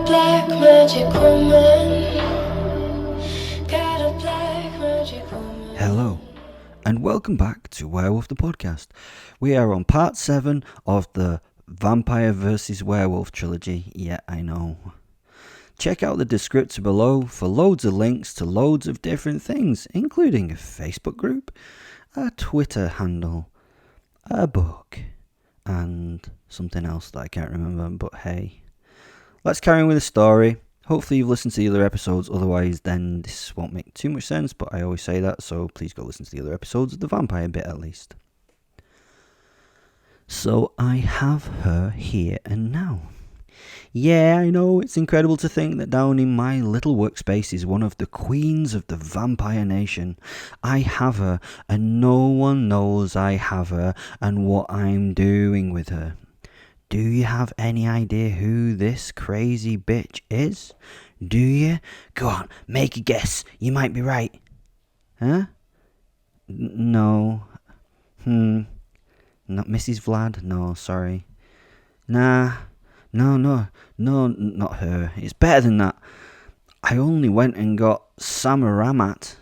black magic woman. Got a black magic woman. Hello, and welcome back to Werewolf the podcast. We are on part 7 of the Vampire vs. Werewolf trilogy. Yeah, I know. Check out the description below for loads of links to loads of different things, including a Facebook group, a Twitter handle, a book, and something else that I can't remember, but hey. Let's carry on with the story. Hopefully you've listened to the other episodes, otherwise then this won't make too much sense, but I always say that, so please go listen to the other episodes of the vampire bit at least. So I have her here and now. Yeah, I know, it's incredible to think that down in my little workspace is one of the queens of the vampire nation. I have her, and no one knows I have her and what I'm doing with her. Do you have any idea who this crazy bitch is? Do you? Go on, make a guess. You might be right. Huh? No. Not Mrs. Vlad? No, sorry. Nah. No, not her. It's better than that. I only went and got Samaramat,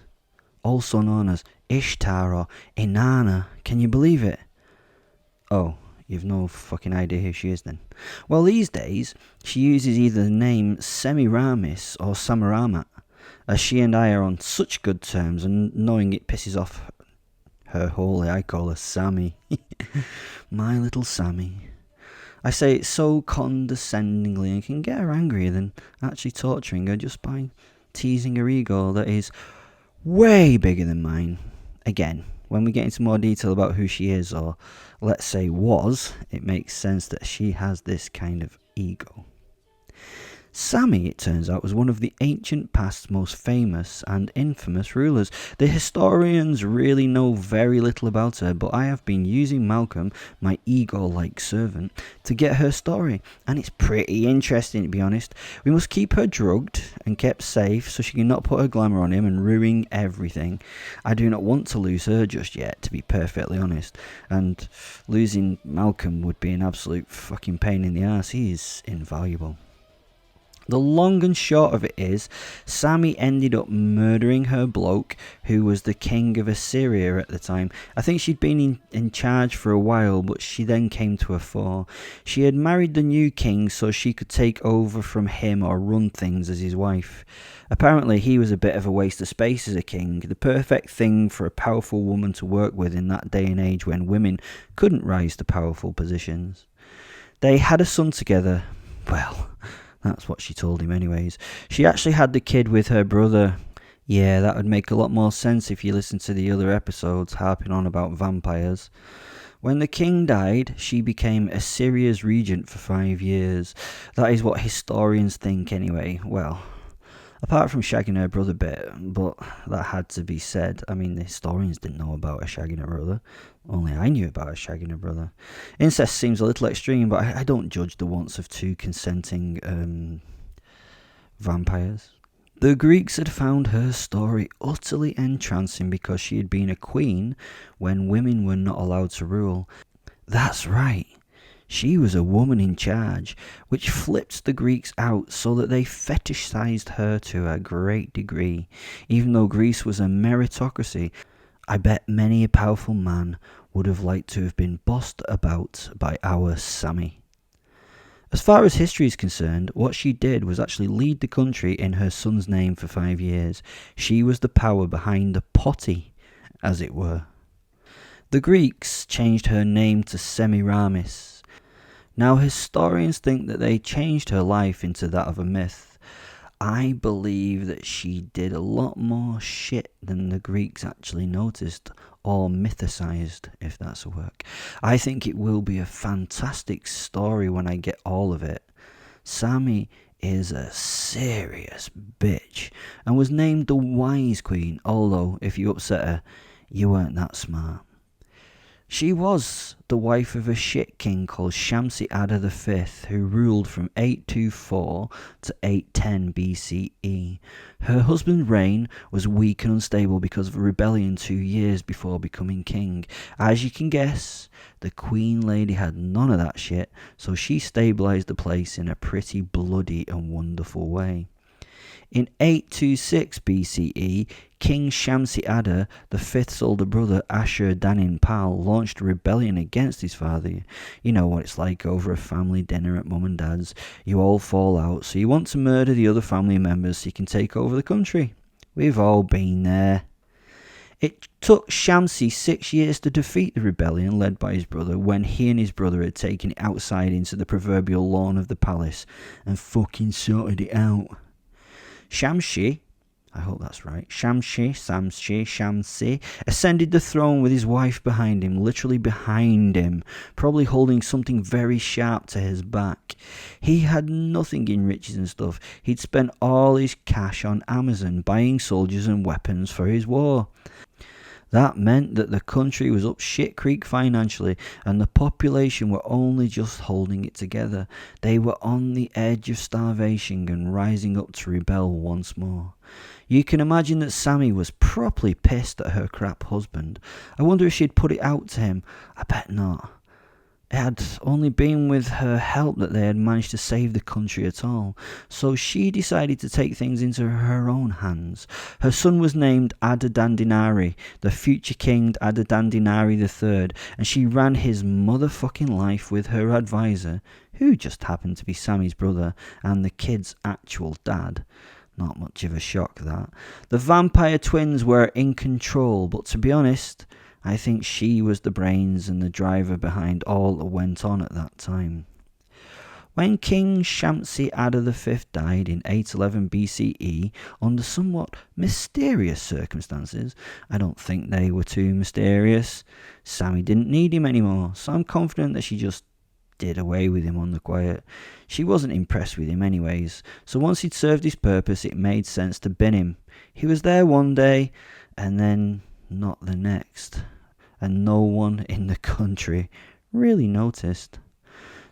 also known as Ishtar or Inanna. Can you believe it? Oh, you've no fucking idea who she is then. Well, these days, she uses either the name Semiramis or Samaramat, as she and I are on such good terms, and knowing it pisses off her wholly, I call her Sammy. My little Sammy. I say it so condescendingly and can get her angrier than actually torturing her just by teasing her ego that is way bigger than mine. Again, when we get into more detail about who she is, or let's say was, it makes sense that she has this kind of ego. Sammy, it turns out, was one of the ancient past's most famous and infamous rulers. The historians really know very little about her, but I have been using Malcolm, my ego-like servant, to get her story, and it's pretty interesting, to be honest. We must keep her drugged and kept safe so she cannot put her glamour on him and ruin everything. I do not want to lose her just yet, to be perfectly honest, and losing Malcolm would be an absolute fucking pain in the arse. He is invaluable. The long and short of it is, Sammy ended up murdering her bloke, who was the king of Assyria at the time. I think she'd been in charge for a while, but she then came to a fore. She had married the new king so she could take over from him or run things as his wife. Apparently he was a bit of a waste of space as a king, the perfect thing for a powerful woman to work with in that day and age when women couldn't rise to powerful positions. They had a son together. Well, that's what she told him anyways. She actually had the kid with her brother. Yeah, that would make a lot more sense if you listen to the other episodes harping on about vampires. When the king died, she became Assyria's regent for 5 years. That is what historians think anyway. Well, apart from shagging her brother bit, but that had to be said. I mean, the historians didn't know about her shagging her brother. Only I knew about her shagging her brother. Incest seems a little extreme, but I don't judge the wants of two consenting vampires. The Greeks had found her story utterly entrancing because she had been a queen when women were not allowed to rule. That's right. She was a woman in charge, which flipped the Greeks out so that they fetishized her to a great degree. Even though Greece was a meritocracy, I bet many a powerful man would have liked to have been bossed about by our Sammy. As far as history is concerned, what she did was actually lead the country in her son's name for 5 years. She was the power behind the potty, as it were. The Greeks changed her name to Semiramis. Now, historians think that they changed her life into that of a myth. I believe that she did a lot more shit than the Greeks actually noticed or mythicized, if that's a word. I think it will be a fantastic story when I get all of it. Sammy is a serious bitch and was named the Wise Queen, although if you upset her, you weren't that smart. She was the wife of a shit king called Shamsi Adda V, who ruled from 824 to 810 BCE. Her husband's reign was weak and unstable because of a rebellion 2 years before becoming king. As you can guess, the Queen Lady had none of that shit, so she stabilised the place in a pretty bloody and wonderful way. In 826 BCE, King Shamsi Adda V's older brother Ashur-danin-pal launched a rebellion against his father. You know what it's like over a family dinner at mum and dad's. You all fall out, so you want to murder the other family members so you can take over the country. We've all been there. It took Shamsi 6 years to defeat the rebellion led by his brother when he and his brother had taken it outside into the proverbial lawn of the palace and fucking sorted it out. Shamsi, I hope that's right, Shamsi, ascended the throne with his wife behind him, literally behind him, probably holding something very sharp to his back. He had nothing in riches and stuff. He'd spent all his cash on Amazon, buying soldiers and weapons for his war. That meant that the country was up shit creek financially and the population were only just holding it together. They were on the edge of starvation and rising up to rebel once more. You can imagine that Sammy was properly pissed at her crap husband. I wonder if she'd put it out to him. I bet not. It had only been with her help that they had managed to save the country at all, so she decided to take things into her own hands. Her son was named Adadandinari, the future king Adadandinari III, and she ran his motherfucking life with her advisor, who just happened to be Sammy's brother and the kid's actual dad. Not much of a shock, that. The vampire twins were in control, but to be honest, I think she was the brains and the driver behind all that went on at that time. When King Shamsi Adda V died in 811 BCE under somewhat mysterious circumstances, I don't think they were too mysterious. Sammy didn't need him anymore, so I'm confident that she just did away with him on the quiet. She wasn't impressed with him anyways, so once he'd served his purpose, it made sense to bin him. He was there one day, and then not the next. And no one in the country really noticed.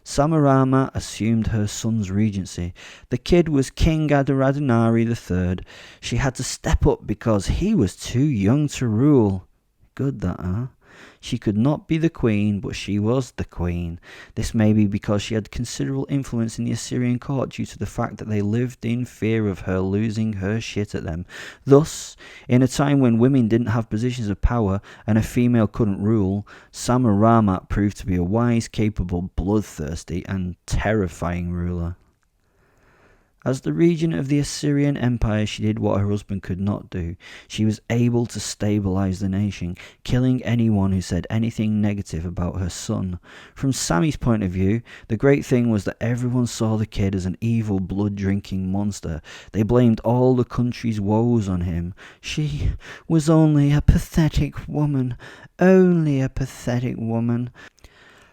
Samarama assumed her son's regency. The kid was King Adadandinari III. She had to step up because he was too young to rule. Good that, huh? She could not be the queen, but she was the queen. This may be because she had considerable influence in the Assyrian court due to the fact that they lived in fear of her losing her shit at them. Thus, in a time when women didn't have positions of power and a female couldn't rule, Samarama proved to be a wise, capable, bloodthirsty, and terrifying ruler. As the regent of the Assyrian Empire, she did what her husband could not do. She was able to stabilize the nation, killing anyone who said anything negative about her son. From Sammy's point of view, the great thing was that everyone saw the kid as an evil, blood-drinking monster. They blamed all the country's woes on him. She was only a pathetic woman. Only a pathetic woman.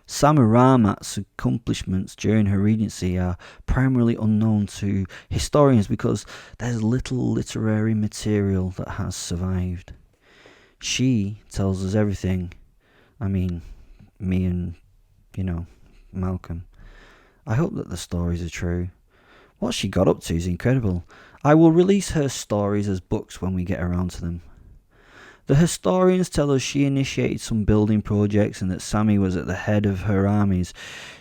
Samarama's accomplishments during her regency are primarily unknown to historians because there's little literary material that has survived. She tells us everything. I mean, me and, Malcolm. I hope that the stories are true. What she got up to is incredible. I will release her stories as books when we get around to them. The historians tell us she initiated some building projects and that Sammy was at the head of her armies.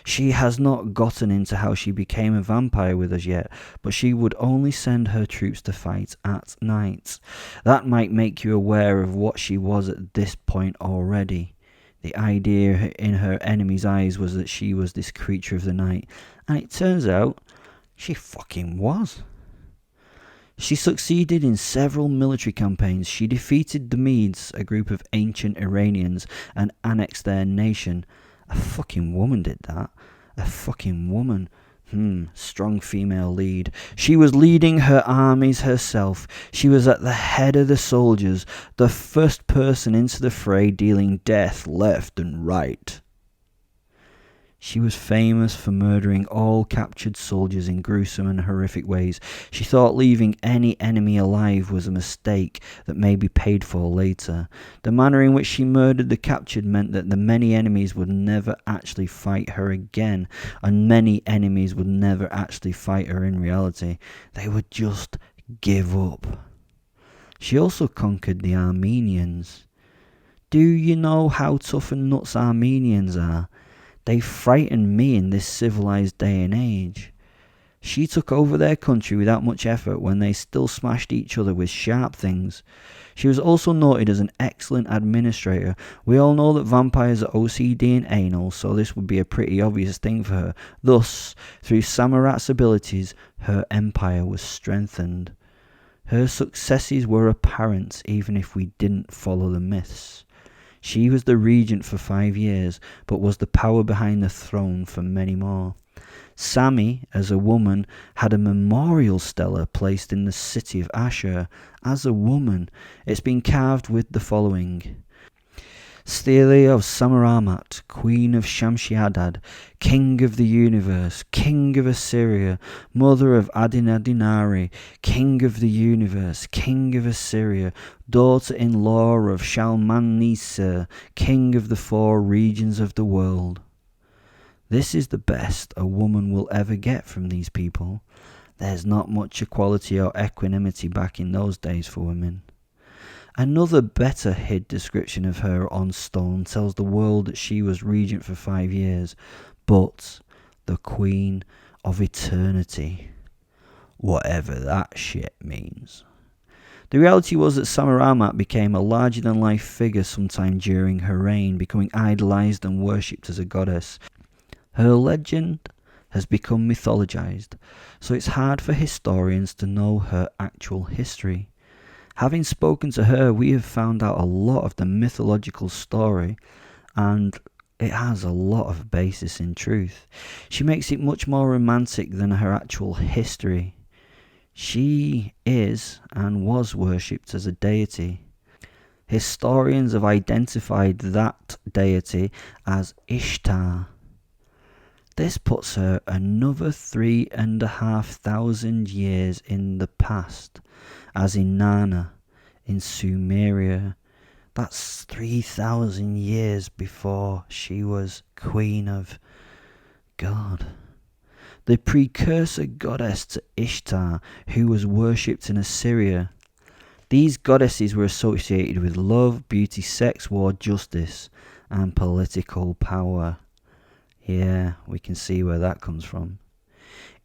She has not gotten into how she became a vampire with us yet, but she would only send her troops to fight at night. That might make you aware of what she was at this point already. The idea in her enemy's eyes was that she was this creature of the night, and it turns out she fucking was. She succeeded in several military campaigns. She defeated the Medes, a group of ancient Iranians, and annexed their nation. A fucking woman did that. A fucking woman. Strong female lead. She was leading her armies herself. She was at the head of the soldiers, the first person into the fray, dealing death left and right. She was famous for murdering all captured soldiers in gruesome and horrific ways. She thought leaving any enemy alive was a mistake that may be paid for later. The manner in which she murdered the captured meant that the many enemies would never actually fight her again, and many enemies would never actually fight her in reality. They would just give up. She also conquered the Armenians. Do you know how tough and nuts Armenians are? They frighten me in this civilized day and age. She took over their country without much effort when they still smashed each other with sharp things. She was also noted as an excellent administrator. We all know that vampires are OCD and anal, so this would be a pretty obvious thing for her. Thus, through Samarat's abilities, her empire was strengthened. Her successes were apparent even if we didn't follow the myths. She was the regent for 5 years, but was the power behind the throne for many more. Sami, as a woman, had a memorial stela placed in the city of Ashur. As a woman, it's been carved with the following: Stele of Samaramat, Queen of Shamshi-Adad, King of the Universe, King of Assyria, Mother of Adinadinari, King of the Universe, King of Assyria, Daughter-in-law of Shalmaneser, King of the 4 regions of the world. This is the best a woman will ever get from these people. There's not much equality or equanimity back in those days for women. Another better hid description of her on stone tells the world that she was regent for 5 years, but the Queen of Eternity. Whatever that shit means. The reality was that Samaramat became a larger-than-life figure sometime during her reign, becoming idolized and worshipped as a goddess. Her legend has become mythologized, so it's hard for historians to know her actual history. Having spoken to her, we have found out a lot of the mythological story, and it has a lot of basis in truth. She makes it much more romantic than her actual history. She is and was worshipped as a deity. Historians have identified that deity as Ishtar. This puts her another 3,500 years in the past, as Inanna in Sumeria. That's 3,000 years before she was queen of God. The precursor goddess to Ishtar, who was worshipped in Assyria. These goddesses were associated with love, beauty, sex, war, justice, and political power. Yeah, we can see where that comes from.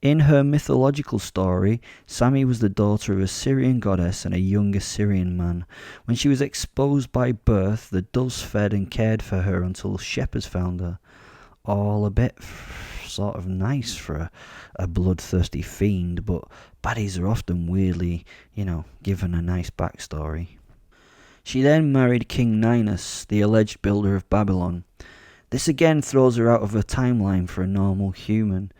In her mythological story, Sami was the daughter of a Syrian goddess and a young Assyrian man. When she was exposed by birth, the doves fed and cared for her until shepherds found her. All a bit sort of nice for a bloodthirsty fiend, but baddies are often weirdly, given a nice backstory. She then married King Ninus, the alleged builder of Babylon. This again throws her out of a timeline for a normal human.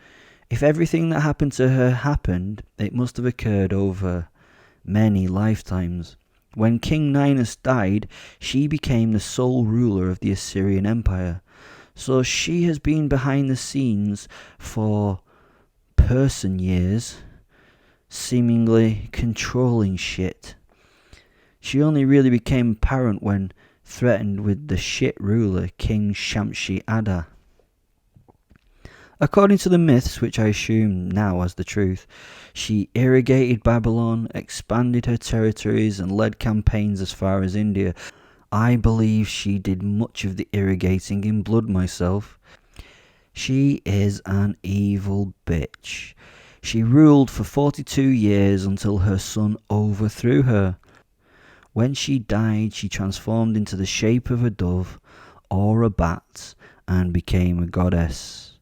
If everything that happened to her happened, it must have occurred over many lifetimes. When King Ninus died, she became the sole ruler of the Assyrian Empire. So she has been behind the scenes for person years, seemingly controlling shit. She only really became apparent when threatened with the shit ruler King Shamshi-Adad. According to the myths, which I assume now as the truth, she irrigated Babylon, expanded her territories, and led campaigns as far as India. I believe she did much of the irrigating in blood myself. She is an evil bitch. She ruled for 42 years until her son overthrew her. When she died, she transformed into the shape of a dove or a bat and became a goddess.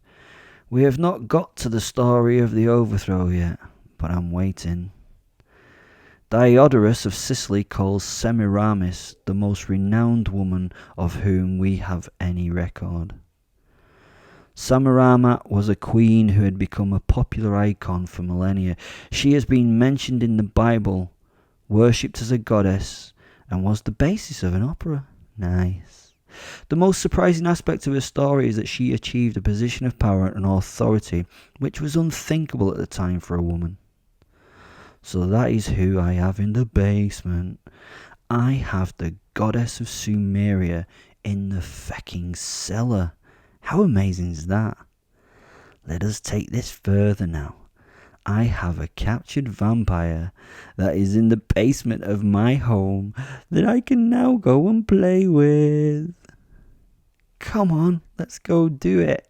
We have not got to the story of the overthrow yet, but I'm waiting. Diodorus of Sicily calls Semiramis the most renowned woman of whom we have any record. Samaramat was a queen who had become a popular icon for millennia. She has been mentioned in the Bible, worshipped as a goddess, and was the basis of an opera. Nice. The most surprising aspect of her story is that she achieved a position of power and authority which was unthinkable at the time for a woman. So that is who I have in the basement. I have the goddess of Sumeria in the fecking cellar. How amazing is that? Let us take this further now. I have a captured vampire that is in the basement of my home that I can now go and play with. Come on, let's go do it.